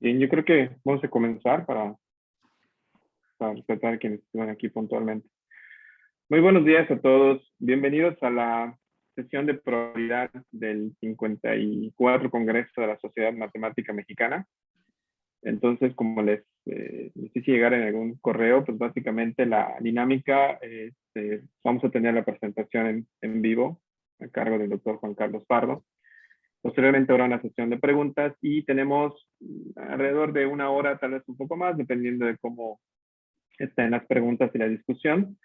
Bien, yo creo que vamos a comenzar para respetar a quienes están aquí puntualmente. Muy buenos días a todos. Bienvenidos a la sesión de probabilidad del 54 Congreso de la Sociedad Matemática Mexicana. Entonces, como les hice llegar en algún correo, pues básicamente la dinámica, vamos a tener la presentación en vivo a cargo del doctor Juan Carlos Pardo. Posteriormente habrá una sesión de preguntas y tenemos alrededor de una hora, tal vez un poco más, dependiendo de cómo estén las preguntas y la discusión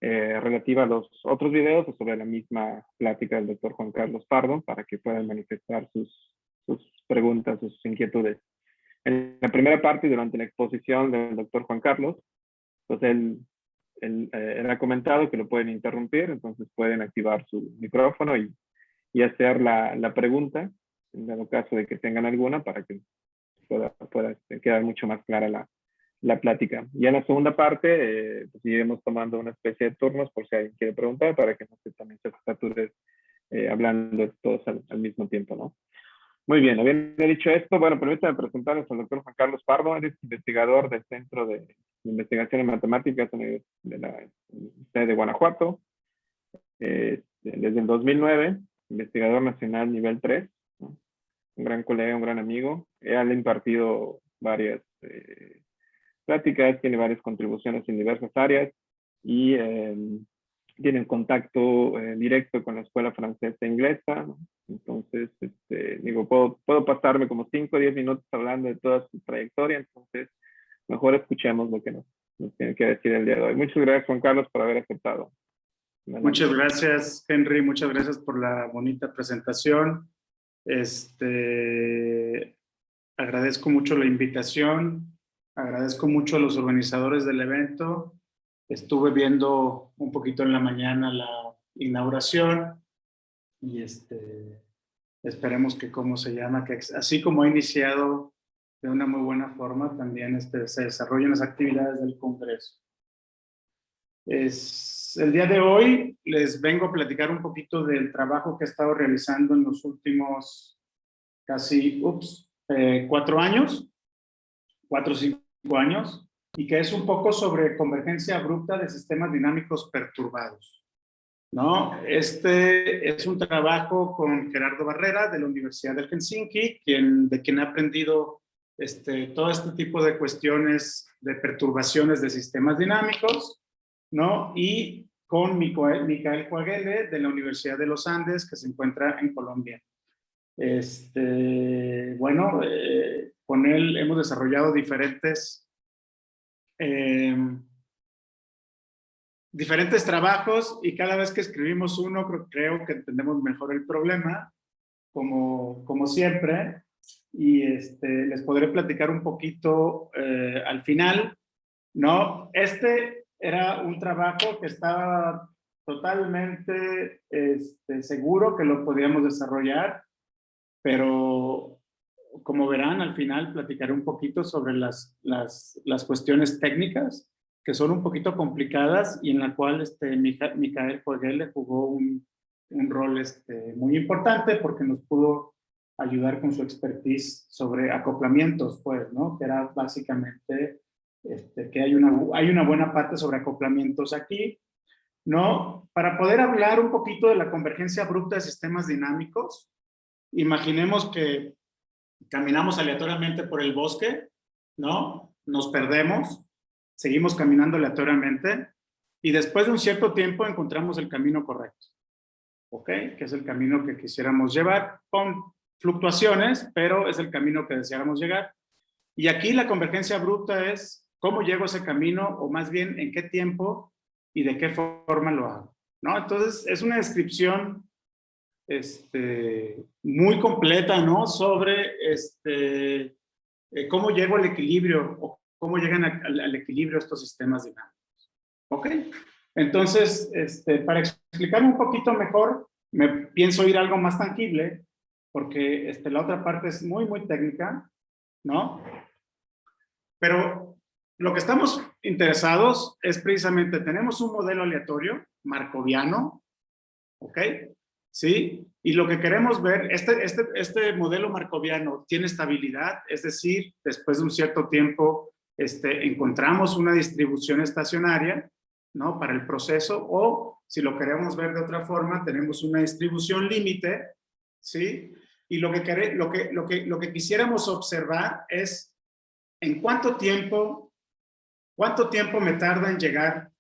relativa a los otros videos o sobre la misma plática del doctor Juan Carlos Pardo para que puedan manifestar sus preguntas, sus inquietudes. En la primera parte, durante la exposición del doctor Juan Carlos, pues él ha comentado que lo pueden interrumpir, entonces pueden activar su micrófono y hacer la pregunta, en dado caso de que tengan alguna, para que pueda quedar mucho más clara la plática. Y en la segunda parte, pues iremos tomando una especie de turnos por si alguien quiere preguntar, para que no se también se sature hablando todos al mismo tiempo, ¿no? Muy bien, habiendo dicho esto, bueno, permítame presentarles al doctor Juan Carlos Pardo. Él es investigador del Centro de Investigación en Matemáticas de la Universidad de Guanajuato. Desde el 2009, investigador nacional nivel 3, ¿no? Un gran colega, un gran amigo. Él ha impartido varias pláticas, tiene varias contribuciones en diversas áreas y tiene un contacto directo con la escuela francesa e inglesa, ¿no? Entonces, digo, puedo pasarme como 5 o 10 minutos hablando de toda su trayectoria, entonces mejor escuchemos lo que nos tiene que decir el día de hoy. Muchas gracias, Juan Carlos, por haber aceptado. Muchas gracias, Henry. Muchas gracias por la bonita presentación. Agradezco mucho la invitación. Agradezco mucho a los organizadores del evento. Estuve viendo un poquito en la mañana la inauguración y esperemos que, que así como ha iniciado de una muy buena forma, también se desarrollen las actividades del Congreso. El día de hoy les vengo a platicar un poquito del trabajo que he estado realizando en los últimos casi 4 años, 4 o 5 años, y que es un poco sobre convergencia abrupta de sistemas dinámicos perturbados, ¿no? Este es un trabajo con Gerardo Barrera de la Universidad de Helsinki, de quien he aprendido todo este tipo de cuestiones de perturbaciones de sistemas dinámicos, ¿no? Y con Michael Quagele de la Universidad de los Andes, que se encuentra en Colombia. Bueno, con él hemos desarrollado diferentes trabajos, y cada vez que escribimos uno creo que entendemos mejor el problema, como siempre, y les podré platicar un poquito al final, ¿no? Era un trabajo que estaba totalmente seguro que lo podíamos desarrollar, pero como verán, al final platicaré un poquito sobre las cuestiones técnicas, que son un poquito complicadas y en la cual Michael Quagele jugó un rol muy importante, porque nos pudo ayudar con su expertise sobre acoplamientos, pues, ¿no? Que era básicamente que hay una buena parte sobre acoplamientos aquí, ¿no? Para poder hablar un poquito de la convergencia abrupta de sistemas dinámicos, imaginemos que caminamos aleatoriamente por el bosque, ¿no? Nos perdemos, seguimos caminando aleatoriamente y después de un cierto tiempo encontramos el camino correcto, ¿ok? Que es el camino que quisiéramos llevar, con fluctuaciones, pero es el camino que deseáramos llegar. Y aquí la convergencia abrupta es cómo llego a ese camino, o más bien en qué tiempo y de qué forma lo hago, ¿no? Entonces es una descripción muy completa, ¿no? Sobre cómo llego al equilibrio, o cómo llegan al equilibrio estos sistemas dinámicos. ¿Ok? Entonces, para explicar un poquito mejor, me pienso ir a algo más tangible, porque la otra parte es muy, muy técnica, ¿no? Pero lo que estamos interesados es precisamente, tenemos un modelo aleatorio, markoviano, ¿ok? ¿sí? Y lo que queremos ver, este modelo markoviano tiene estabilidad, es decir, después de un cierto tiempo encontramos una distribución estacionaria, ¿no? Para el proceso, o si lo queremos ver de otra forma, tenemos una distribución límite, ¿sí? Y lo que quisiéramos observar es en cuánto tiempo me tarda en llegar,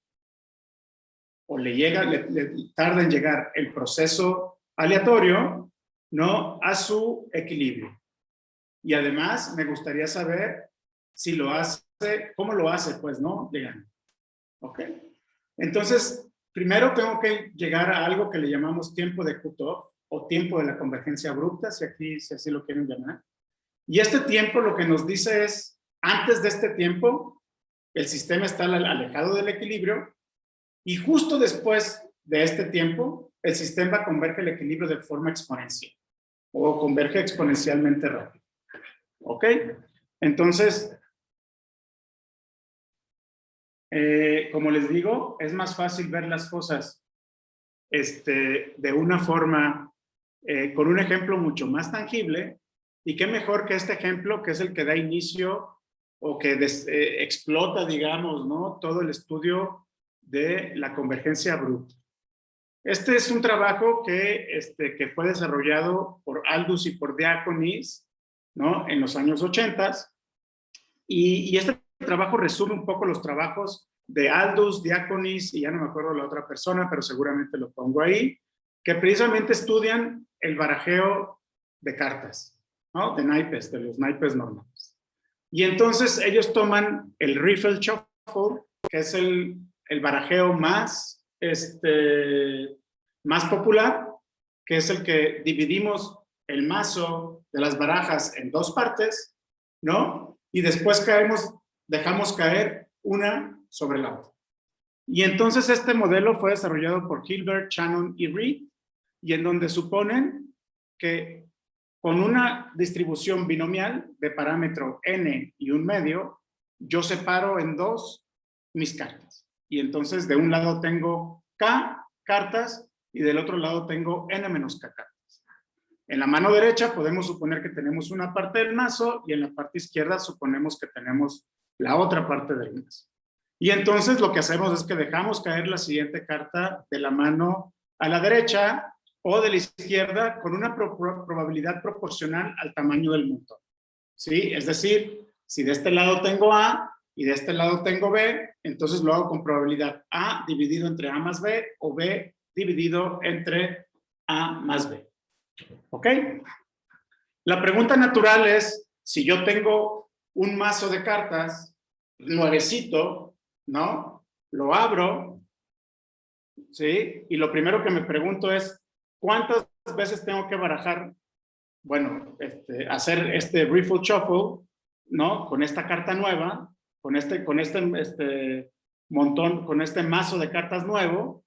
o le tarda en llegar el proceso aleatorio, ¿no? A su equilibrio. Y además me gustaría saber si lo hace, cómo lo hace, pues, ¿no? Llegando. ¿Ok? Entonces, primero tengo que llegar a algo que le llamamos tiempo de cutoff o tiempo de la convergencia abrupta, si así lo quieren llamar. Y este tiempo lo que nos dice es, antes de este tiempo, el sistema está alejado del equilibrio y justo después de este tiempo, el sistema converge el equilibrio de forma exponencial o converge exponencialmente rápido. ¿Ok? Entonces, como les digo, es más fácil ver las cosas de una forma, con un ejemplo mucho más tangible, y qué mejor que este ejemplo, que es el que da inicio o que explota, digamos, ¿no? Todo el estudio de la convergencia abrupta. Este es un trabajo que fue desarrollado por Aldous y por Diaconis, ¿no? En los años 80, y este trabajo resume un poco los trabajos de Aldous, Diaconis, y ya no me acuerdo la otra persona, pero seguramente lo pongo ahí, que precisamente estudian el barajeo de cartas, ¿no? De naipes, de los naipes normales. Y entonces ellos toman el riffle shuffle, que es el barajeo más, más popular, que es el que dividimos el mazo de las barajas en dos partes, ¿no? Y después dejamos caer una sobre la otra. Y entonces este modelo fue desarrollado por Hilbert, Shannon y Reed, y en donde suponen que con una distribución binomial de parámetro n y un medio, yo separo en dos mis cartas. Y entonces de un lado tengo k cartas y del otro lado tengo n menos k cartas. En la mano derecha podemos suponer que tenemos una parte del mazo y en la parte izquierda suponemos que tenemos la otra parte del mazo. Y entonces lo que hacemos es que dejamos caer la siguiente carta de la mano a la derecha o de la izquierda con una probabilidad proporcional al tamaño del montón. ¿Sí? Es decir, si de este lado tengo A y de este lado tengo B, entonces lo hago con probabilidad A dividido entre A más B o B dividido entre A más B. ¿Ok? La pregunta natural es, si yo tengo un mazo de cartas nuevecito, ¿no? Lo abro, ¿sí? Y lo primero que me pregunto es, ¿cuántas veces tengo que barajar? Bueno, hacer este riffle shuffle, ¿no? Con esta carta nueva, con este montón, con este mazo de cartas nuevo,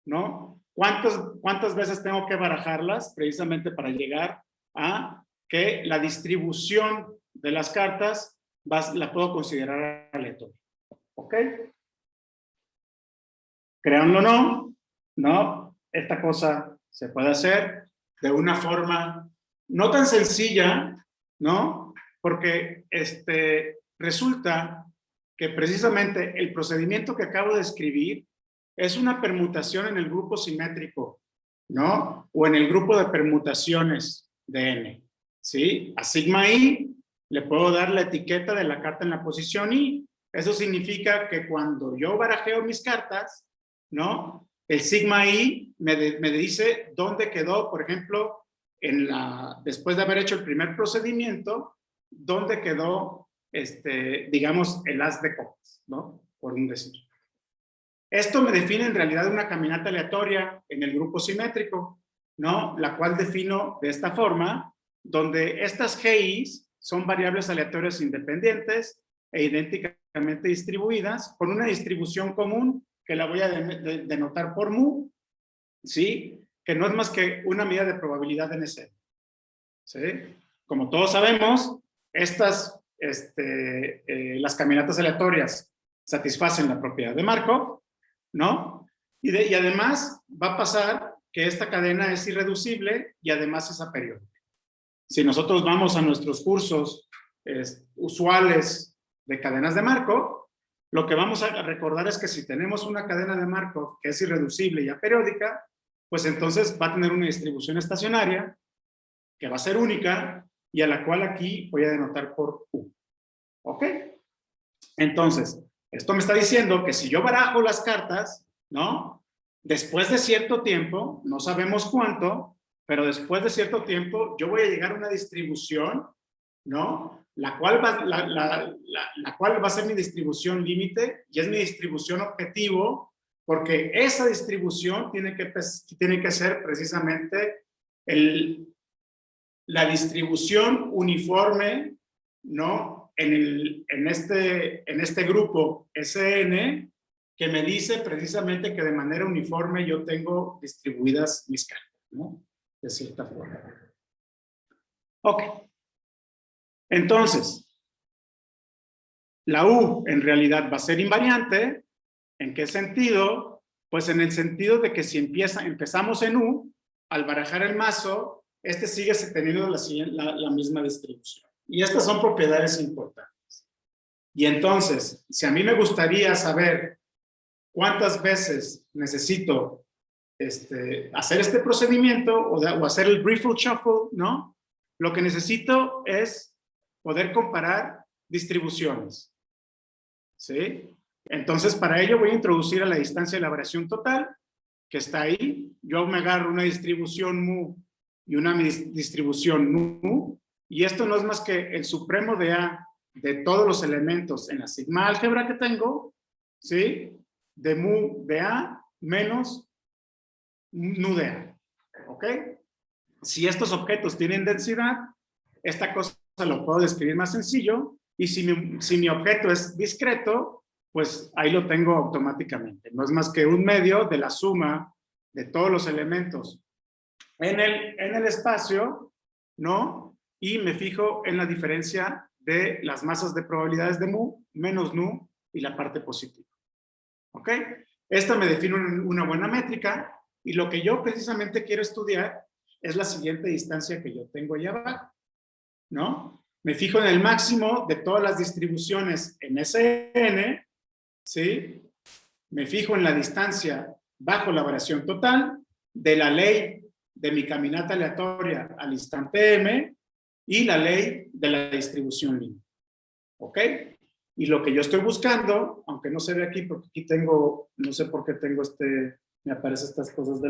¿no? ¿Cuántas veces tengo que barajarlas precisamente para llegar a que la distribución de las cartas la puedo considerar aleatoria? ¿Ok? Créanlo o no, ¿no? Esta cosa se puede hacer de una forma no tan sencilla, ¿no? Porque resulta que precisamente el procedimiento que acabo de escribir es una permutación en el grupo simétrico, ¿no? O en el grupo de permutaciones de n, ¿sí? A sigma i le puedo dar la etiqueta de la carta en la posición i. Eso significa que cuando yo barajeo mis cartas, ¿no? El sigma i me dice dónde quedó, por ejemplo, después de haber hecho el primer procedimiento, dónde quedó, digamos, el as de copas, ¿no? Por un decir. Esto me define en realidad una caminata aleatoria en el grupo simétrico, ¿no? La cual defino de esta forma, donde estas GIs son variables aleatorias independientes e idénticamente distribuidas con una distribución común que la voy a denotar por mu, ¿sí? Que no es más que una medida de probabilidad de NC. ¿Sí? Como todos sabemos, las caminatas aleatorias satisfacen la propiedad de Markov, ¿no? Y además va a pasar que esta cadena es irreducible y además es aperiódica. Si nosotros vamos a nuestros cursos usuales de cadenas de Markov, lo que vamos a recordar es que si tenemos una cadena de Markov que es irreducible y aperiódica, pues entonces va a tener una distribución estacionaria que va a ser única y a la cual aquí voy a denotar por U. ¿Ok? Entonces, esto me está diciendo que si yo barajo las cartas, ¿no? Después de cierto tiempo, no sabemos cuánto, pero después de cierto tiempo, yo voy a llegar a una distribución, ¿no? La cual va a ser mi distribución límite y es mi distribución objetivo, porque esa distribución tiene que ser precisamente la distribución uniforme, ¿no? En este grupo SN, que me dice precisamente que de manera uniforme yo tengo distribuidas mis cartas, ¿no? De cierta forma. Ok. Entonces, la U en realidad va a ser invariante. ¿En qué sentido? Pues en el sentido de que si empezamos en U, al barajar el mazo, sigue teniendo la misma distribución. Y estas son propiedades importantes. Y entonces, si a mí me gustaría saber cuántas veces necesito hacer este procedimiento o hacer el Riffle Shuffle, ¿no? Lo que necesito es poder comparar distribuciones. ¿Sí? Entonces, para ello voy a introducir a la distancia de la variación total, que está ahí. Yo me agarro una distribución mu y una distribución nu, y esto no es más que el supremo de A de todos los elementos en la sigma álgebra que tengo, ¿sí? De mu de A menos nu de A. ¿Ok? Si estos objetos tienen densidad, esta cosa lo puedo describir más sencillo, y si mi objeto es discreto, pues ahí lo tengo automáticamente. No es más que un medio de la suma de todos los elementos en el espacio, ¿no? Y me fijo en la diferencia de las masas de probabilidades de mu menos nu y la parte positiva. ¿Ok? Esta me define una buena métrica, y lo que yo precisamente quiero estudiar es la siguiente distancia que yo tengo allá abajo, ¿no? Me fijo en el máximo de todas las distribuciones en SN, ¿sí? Me fijo en la distancia bajo la variación total de la ley de mi caminata aleatoria al instante M y la ley de la distribución límite. ¿Ok? Y lo que yo estoy buscando, aunque no se ve aquí, porque aquí tengo, no sé por qué tengo me aparecen estas cosas de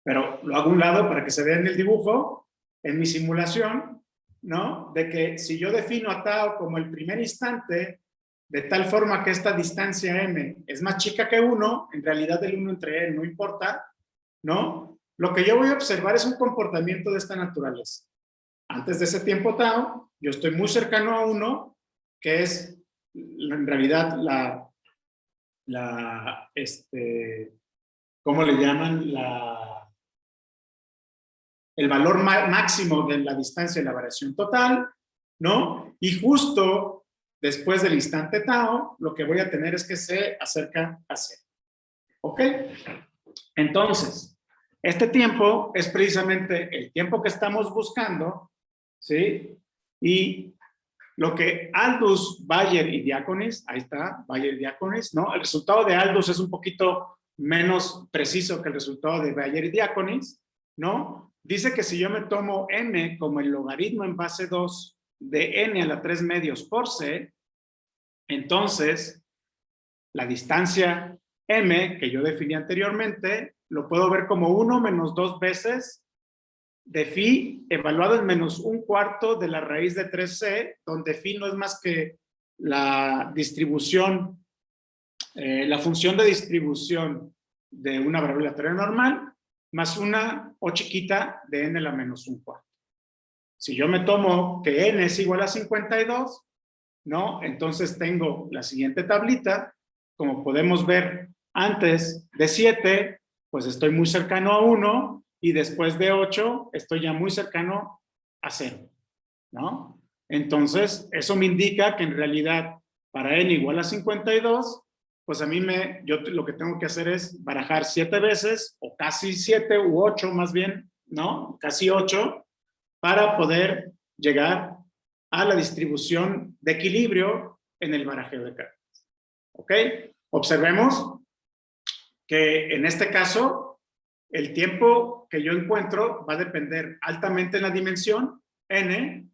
pero lo hago a un lado para que se vea en el dibujo, en mi simulación, ¿no? De que si yo defino a tau como el primer instante, de tal forma que esta distancia m es más chica que 1, en realidad el 1 entre él no importa, ¿no? Lo que yo voy a observar es un comportamiento de esta naturaleza. Antes de ese tiempo tau, yo estoy muy cercano a 1, que es en realidad ¿cómo le llaman? El valor máximo de la distancia de la variación total, ¿no? Y justo después del instante tau, lo que voy a tener es que se acerca a 0. ¿Ok? Entonces, este tiempo es precisamente el tiempo que estamos buscando, ¿sí? Y lo que Aldous, Bayer y Diaconis, ahí está, Bayer y Diaconis, ¿no? El resultado de Aldous es un poquito menos preciso que el resultado de Bayer y Diaconis, ¿no? Dice que si yo me tomo m como el logaritmo en base 2 de n a la 3 medios por c, entonces la distancia m que yo definí anteriormente lo puedo ver como 1 menos 2 veces de phi evaluado en menos un cuarto de la raíz de 3c, donde phi no es más que la distribución, la función de distribución de una variable aleatoria normal, más una o chiquita de n a la menos un cuarto. Si yo me tomo que n es igual a 52, ¿no? Entonces tengo la siguiente tablita. Como podemos ver, antes de 7, pues estoy muy cercano a 1, y después de 8, estoy ya muy cercano a 0, ¿no? Entonces, eso me indica que en realidad, para n igual a 52, pues a mí yo lo que tengo que hacer es barajar 7 veces, o casi 7 u 8 más bien, ¿no? Casi 8, para poder llegar a la distribución de equilibrio en el barajeo de cartas. ¿Ok? Observemos que en este caso, el tiempo que yo encuentro va a depender altamente en la dimensión, n,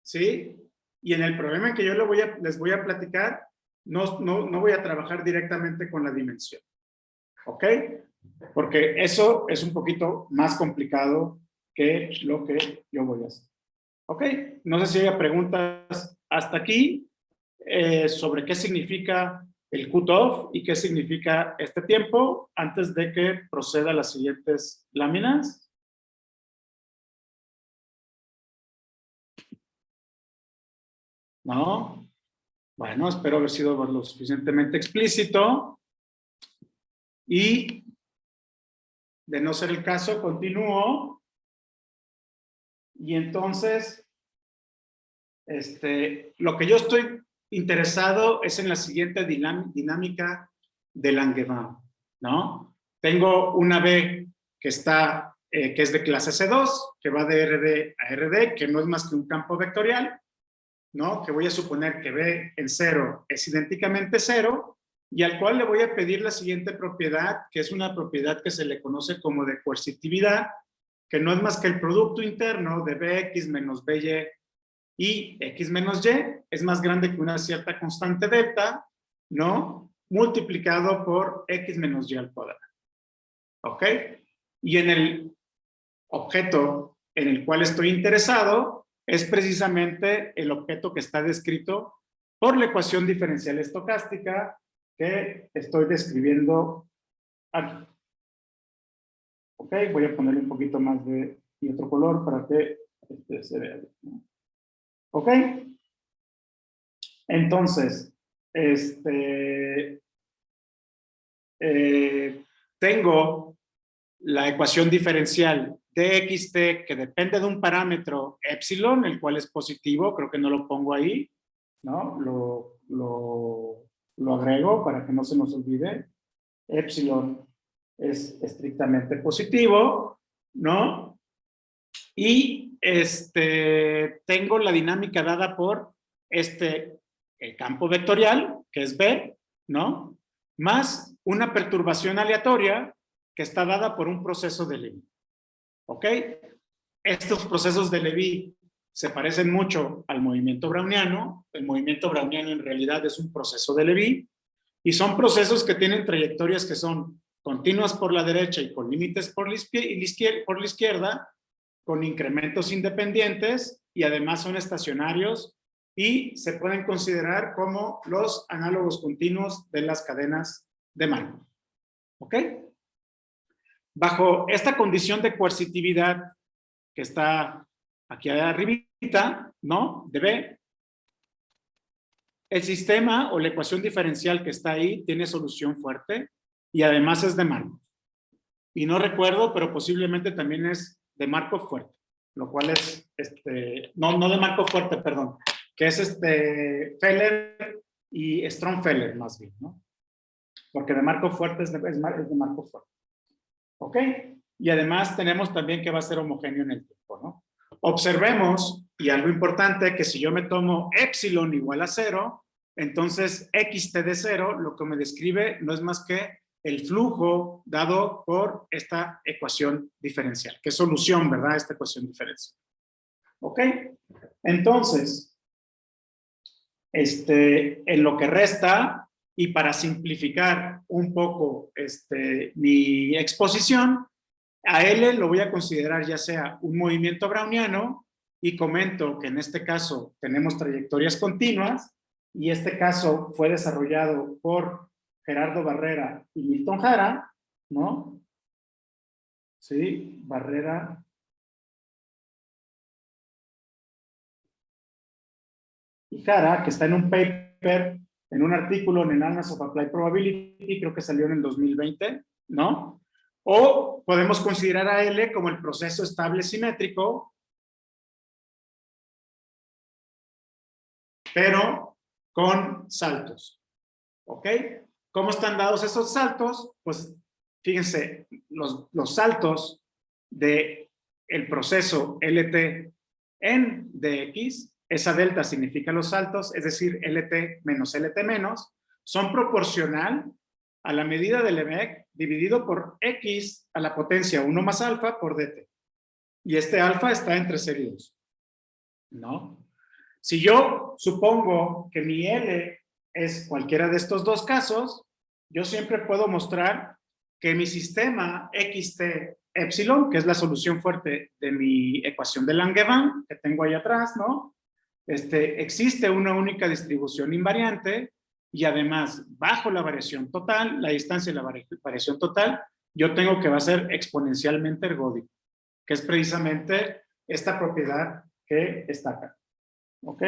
¿sí? Y en el problema que yo les voy a platicar, no voy a trabajar directamente con la dimensión. ¿Ok? Porque eso es un poquito más complicado que lo que yo voy a hacer. ¿Ok? No sé si hay preguntas hasta aquí sobre qué significa el cutoff y qué significa este tiempo antes de que proceda a las siguientes láminas. ¿No? Bueno, espero haber sido lo suficientemente explícito. Y de no ser el caso, continúo. Y entonces, lo que yo estoy interesado es en la siguiente dinámica de Langevin, ¿no? Tengo una B que está, que es de clase C2, que va de RD a RD, que no es más que un campo vectorial, ¿no? Que voy a suponer que B en 0 es idénticamente 0, y al cual le voy a pedir la siguiente propiedad, que es una propiedad que se le conoce como de coercitividad, que no es más que el producto interno de Bx menos By y x menos y es más grande que una cierta constante delta, ¿no? Multiplicado por x menos y al cuadrado. ¿Ok? Y en el objeto en el cual estoy interesado es precisamente el objeto que está descrito por la ecuación diferencial estocástica que estoy describiendo aquí. ¿Ok? Voy a ponerle un poquito más de y otro color para que se vea. ¿Ok? Entonces, tengo la ecuación diferencial de xt que depende de un parámetro epsilon, el cual es positivo, creo que no lo pongo ahí, ¿no? Lo agrego para que no se nos olvide. Epsilon es estrictamente positivo, ¿no? Y tengo la dinámica dada por el campo vectorial, que es B, ¿no? Más una perturbación aleatoria que está dada por un proceso de Levy. ¿Ok? Estos procesos de Levy se parecen mucho al movimiento browniano. El movimiento browniano en realidad es un proceso de Levy y son procesos que tienen trayectorias que son continuas por la derecha y con límites por la izquierda, con incrementos independientes y además son estacionarios y se pueden considerar como los análogos continuos de las cadenas de Markov. ¿Ok? Bajo esta condición de coercitividad que está aquí arribita, ¿no? De B, el sistema o la ecuación diferencial que está ahí tiene solución fuerte y además es de Markov. Y no recuerdo, pero posiblemente también es de Markov fuerte, lo cual es, no de Markov fuerte, perdón, que es Feller y Ström-Feller más bien, ¿no? Porque de Markov fuerte es de Markov fuerte. ¿Ok? Y además tenemos también que va a ser homogéneo en el tiempo, ¿no? Observemos, y algo importante, que si yo me tomo epsilon igual a 0, entonces xt de 0 lo que me describe no es más que el flujo dado por esta ecuación diferencial, que es solución, ¿verdad? Esta ecuación diferencial. ¿Ok? Entonces, en lo que resta, y para simplificar un poco mi exposición, a L lo voy a considerar ya sea un movimiento browniano y comento que en este caso tenemos trayectorias continuas y este caso fue desarrollado por Gerardo Barrera y Milton Jara, ¿no? Sí, Barrera y Jara, que está en un paper, en un artículo en Annals of Applied Probability, creo que salió en el 2020, ¿no? O podemos considerar a L como el proceso estable simétrico, pero con saltos, ¿ok? ¿Cómo están dados esos saltos? Pues fíjense, los saltos del proceso LT en dx, esa delta significa los saltos, es decir, LT menos LT menos, son proporcional a la medida del EMEC dividido por X a la potencia 1 más alfa por DT. Y este alfa está entre 0 y 2. ¿No? Si yo supongo que mi L es cualquiera de estos dos casos, yo siempre puedo mostrar que mi sistema XT epsilon, que es la solución fuerte de mi ecuación de Langevin, que tengo ahí atrás, ¿no? Existe una única distribución invariante y además, bajo la variación total, la distancia de la variación total, yo tengo que va a ser exponencialmente ergódico, que es precisamente esta propiedad que está acá. ¿Ok?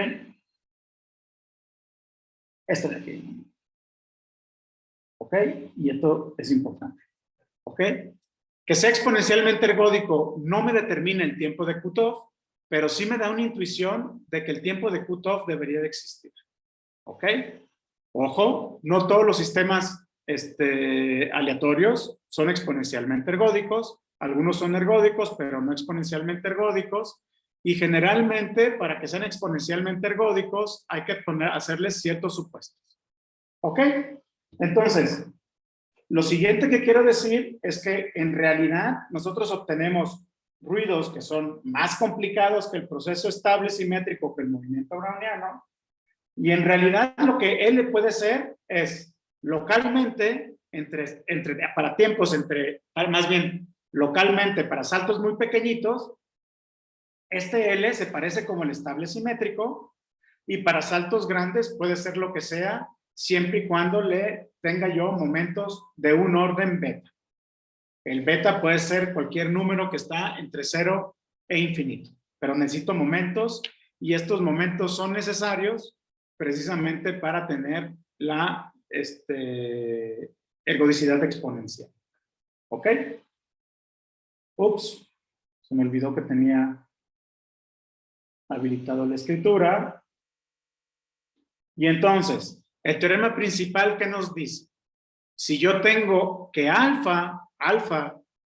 Esto de aquí. ¿Ok? Y esto es importante. ¿Ok? Que sea exponencialmente ergódico no me determina el tiempo de cutoff, pero sí me da una intuición de que el tiempo de cutoff debería de existir. ¿Ok? Ojo, no todos los sistemas aleatorios son exponencialmente ergódicos. Algunos son ergódicos, pero no exponencialmente ergódicos. Y generalmente, para que sean exponencialmente ergódicos, hay que hacerles ciertos supuestos. ¿Ok? Entonces, lo siguiente que quiero decir es que en realidad nosotros obtenemos ruidos que son más complicados que el proceso estable simétrico que el movimiento browniano. Y en realidad lo que L puede ser es localmente, para tiempos más bien localmente para saltos muy pequeñitos, este L se parece como el estable simétrico y para saltos grandes puede ser lo que sea siempre y cuando le tenga yo momentos de un orden beta. El beta puede ser cualquier número que está entre 0 e infinito, pero necesito momentos y estos momentos son necesarios precisamente para tener la ergodicidad exponencial. ¿Ok? Ups, se me olvidó que tenía habilitado la escritura. Y entonces, el teorema principal, ¿qué nos dice? Si yo tengo que alfa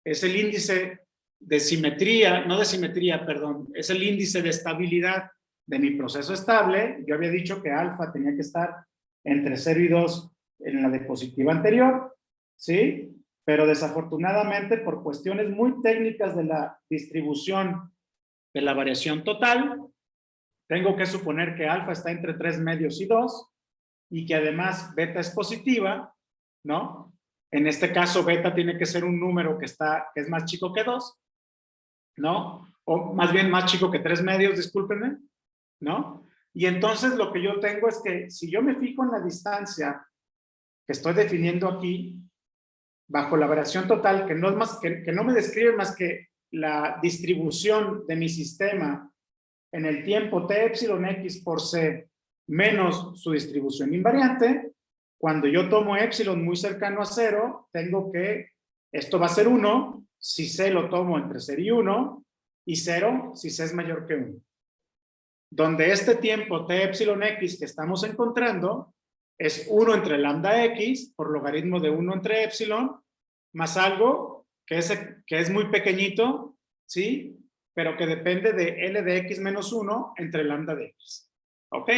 es el índice de simetría, no de simetría, perdón, es el índice de estabilidad de mi proceso estable. Yo había dicho que alfa tenía que estar entre 0 y 2 en la diapositiva anterior, ¿sí? Pero desafortunadamente, por cuestiones muy técnicas de la distribución de la variación total, tengo que suponer que alfa está entre 3 medios y 2 y que además beta es positiva, ¿no? En este caso, beta tiene que ser un número que es más chico que 2, ¿no? O más bien más chico que 3 medios, discúlpenme, ¿no? Y entonces lo que yo tengo es que si yo me fijo en la distancia que estoy definiendo aquí, bajo la variación total, que no es más que no me describe más que la distribución de mi sistema en el tiempo t epsilon x por c menos su distribución invariante, cuando yo tomo epsilon muy cercano a 0, tengo que, esto va a ser 1, si c lo tomo entre 0 y 1, y 0 si c es mayor que 1. Donde este tiempo t epsilon x que estamos encontrando es 1 entre lambda x por logaritmo de 1 entre epsilon, más algo que es muy pequeñito, ¿sí? Pero que depende de L de x menos 1 entre lambda de x. ¿Ok?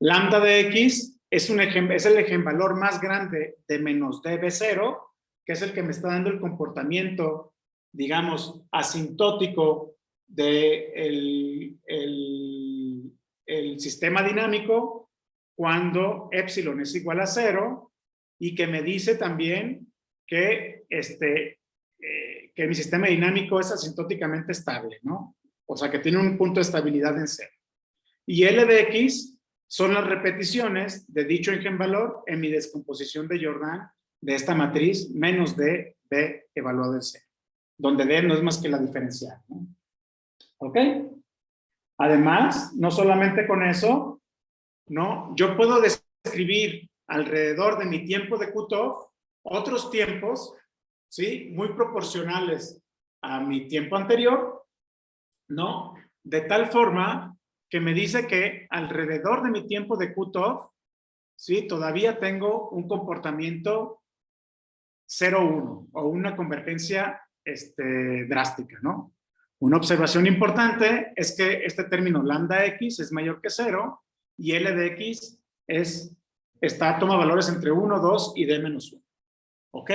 Lambda de x es el eigenvalor más grande de menos db0, que es el que me está dando el comportamiento, digamos, asintótico del el sistema dinámico cuando epsilon es igual a 0 y que me dice también que que mi sistema dinámico es asintóticamente estable, ¿no? O sea, que tiene un punto de estabilidad en 0. Y L de x son las repeticiones de dicho eigenvalor en mi descomposición de Jordan de esta matriz menos de B evaluado en 0, donde D no es más que la diferencial, ¿no? ¿Ok? Además, no solamente con eso, ¿no? Yo puedo describir alrededor de mi tiempo de cutoff otros tiempos, ¿sí? Muy proporcionales a mi tiempo anterior, ¿no? De tal forma que me dice que alrededor de mi tiempo de cutoff, ¿sí? Todavía tengo un comportamiento 0,1 o una convergencia drástica, ¿no? Una observación importante es que este término lambda x es mayor que 0 y L de x toma valores entre 1, 2 y d menos 1. ¿Ok?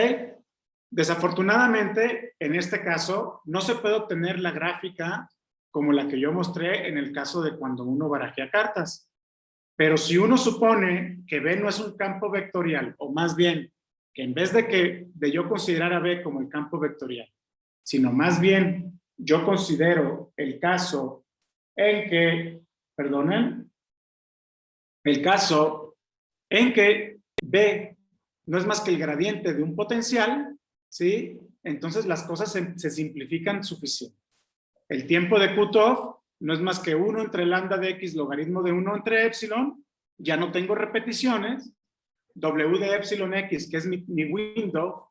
Desafortunadamente, en este caso, no se puede obtener la gráfica como la que yo mostré en el caso de cuando uno barajea cartas. Pero si uno supone que B no es un campo vectorial, o más bien, que en vez de yo considerar a B como el campo vectorial, sino más bien yo considero el caso en que, perdonen, el caso en que B no es más que el gradiente de un potencial, ¿sí? Entonces las cosas se simplifican suficiente. El tiempo de cutoff no es más que 1 entre lambda de x logaritmo de 1 entre epsilon, ya no tengo repeticiones, w de epsilon x, que es mi window,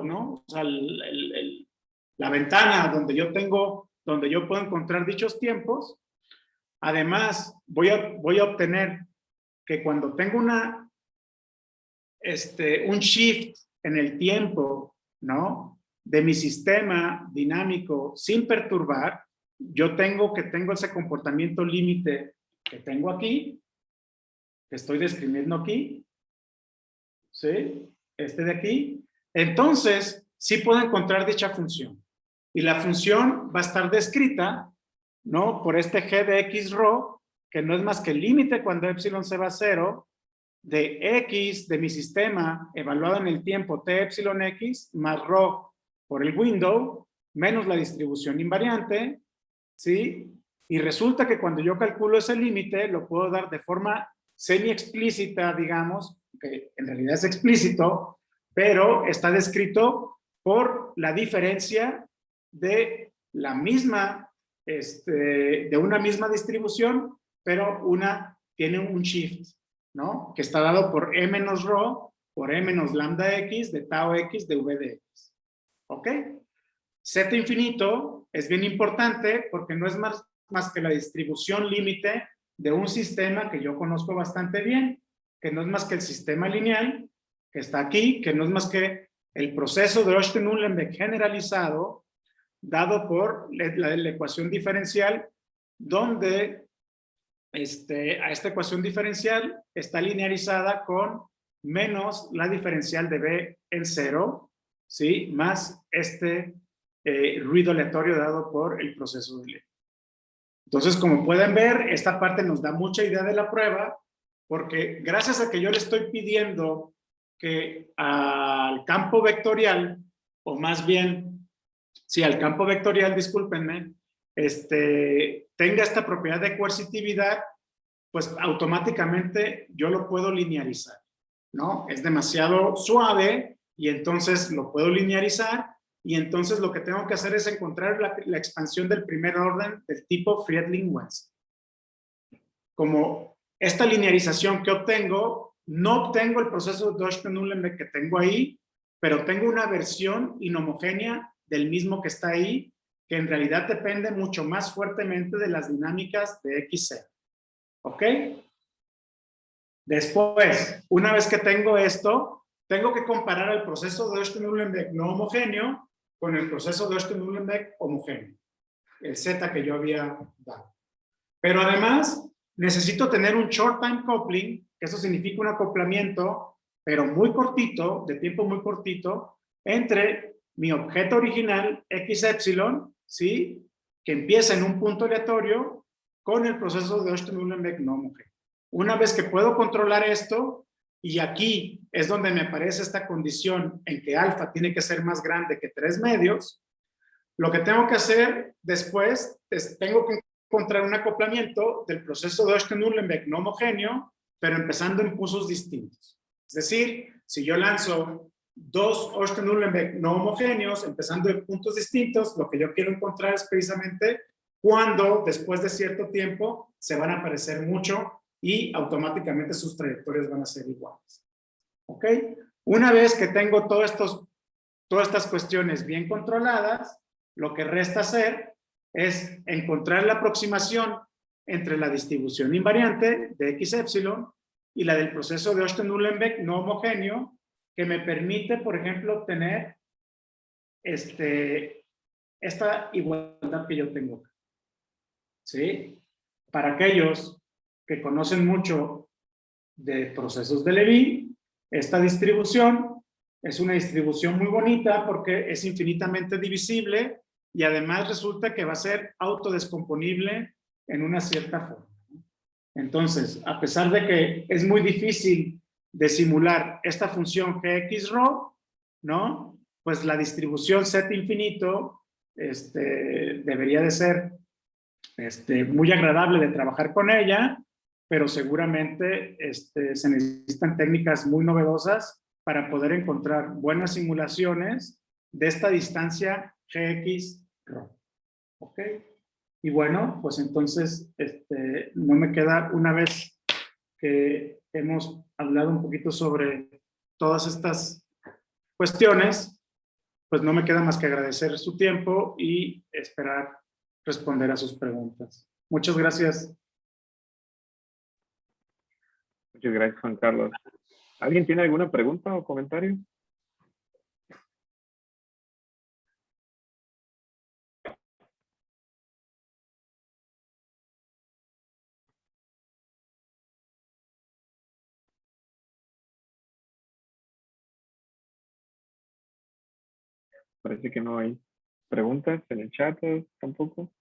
¿no? O sea, la ventana donde yo puedo encontrar dichos tiempos. Además, voy a obtener que cuando tengo un shift en el tiempo, ¿no? De mi sistema dinámico sin perturbar, yo tengo ese comportamiento límite que tengo aquí, que estoy describiendo aquí, ¿sí? De aquí. Entonces, sí puedo encontrar dicha función. Y la función va a estar descrita, ¿no? Por este g de x rho, que no es más que el límite cuando epsilon se va a 0, de x de mi sistema evaluado en el tiempo t epsilon x más rho por el window menos la distribución invariante, ¿sí? Y resulta que cuando yo calculo ese límite lo puedo dar de forma semi explícita, digamos, que en realidad es explícito, pero está descrito por la diferencia de la misma, de una misma distribución, pero una tiene un shift, ¿no? Que está dado por E menos rho, por E menos lambda x, de tau x, de v de x. ¿Ok? Z infinito es bien importante porque no es más que la distribución límite de un sistema que yo conozco bastante bien, que no es más que el sistema lineal, que está aquí, que no es más que el proceso de Austen-Uhlenbeck generalizado, dado por la ecuación diferencial, donde a esta ecuación diferencial está linearizada con menos la diferencial de B en 0, ¿sí? Más ruido aleatorio dado por el proceso de Lie. Entonces, como pueden ver, esta parte nos da mucha idea de la prueba, porque gracias a que yo le estoy pidiendo que al campo vectorial, o más bien, sí, al campo vectorial, discúlpenme, tenga esta propiedad de coercitividad, pues automáticamente yo lo puedo linearizar, ¿no? Es demasiado suave y entonces lo puedo linearizar y entonces lo que tengo que hacer es encontrar la expansión del primer orden del tipo Friedling-Wenzel. Como esta linearización que obtengo, no obtengo el proceso de Austen-Uhlenbeck que tengo ahí, pero tengo una versión inhomogénea del mismo que está ahí, que en realidad depende mucho más fuertemente de las dinámicas de XZ. ¿Ok? Después, una vez que tengo esto, tengo que comparar el proceso de Austen-Uhlenbeck no homogéneo con el proceso de Austen-Uhlenbeck homogéneo, el Z que yo había dado. Pero además, necesito tener un short time coupling, que eso significa un acoplamiento, pero muy cortito, de tiempo muy cortito, entre mi objeto original, x epsilon, ¿sí? Que empieza en un punto aleatorio, con el proceso de Austen-Uhlenbeck no homogéneo. Una vez que puedo controlar esto, y aquí es donde me aparece esta condición en que alfa tiene que ser más grande que 3 medios, lo que tengo que hacer después es tengo que encontrar un acoplamiento del proceso de Austen-Uhlenbeck no homogéneo, pero empezando en pulsos distintos. Es decir, si yo lanzo dos Austen-Uhlenbeck no homogéneos, empezando en puntos distintos, lo que yo quiero encontrar es precisamente cuando, después de cierto tiempo, se van a parecer mucho y automáticamente sus trayectorias van a ser iguales. ¿Ok? Una vez que tengo todas estas cuestiones bien controladas, lo que resta hacer es encontrar la aproximación entre la distribución invariante de x epsilon y la del proceso de Osten-Uhlenbeck no homogéneo, que me permite, por ejemplo, obtener esta igualdad que yo tengo. ¿Sí? Para aquellos que conocen mucho de procesos de Levy, esta distribución es una distribución muy bonita porque es infinitamente divisible y además resulta que va a ser autodescomponible en una cierta forma. Entonces, a pesar de que es muy difícil de simular esta función gx-rho, ¿no? Pues la distribución set infinito debería de ser muy agradable de trabajar con ella, pero seguramente se necesitan técnicas muy novedosas para poder encontrar buenas simulaciones de esta distancia gx-rho. ¿Ok? Y bueno, pues entonces no me queda, una vez que hemos hablado un poquito sobre todas estas cuestiones, pues no me queda más que agradecer su tiempo y esperar responder a sus preguntas. Muchas gracias. Muchas gracias, Juan Carlos. ¿Alguien tiene alguna pregunta o comentario? Parece que no hay preguntas en el chat tampoco.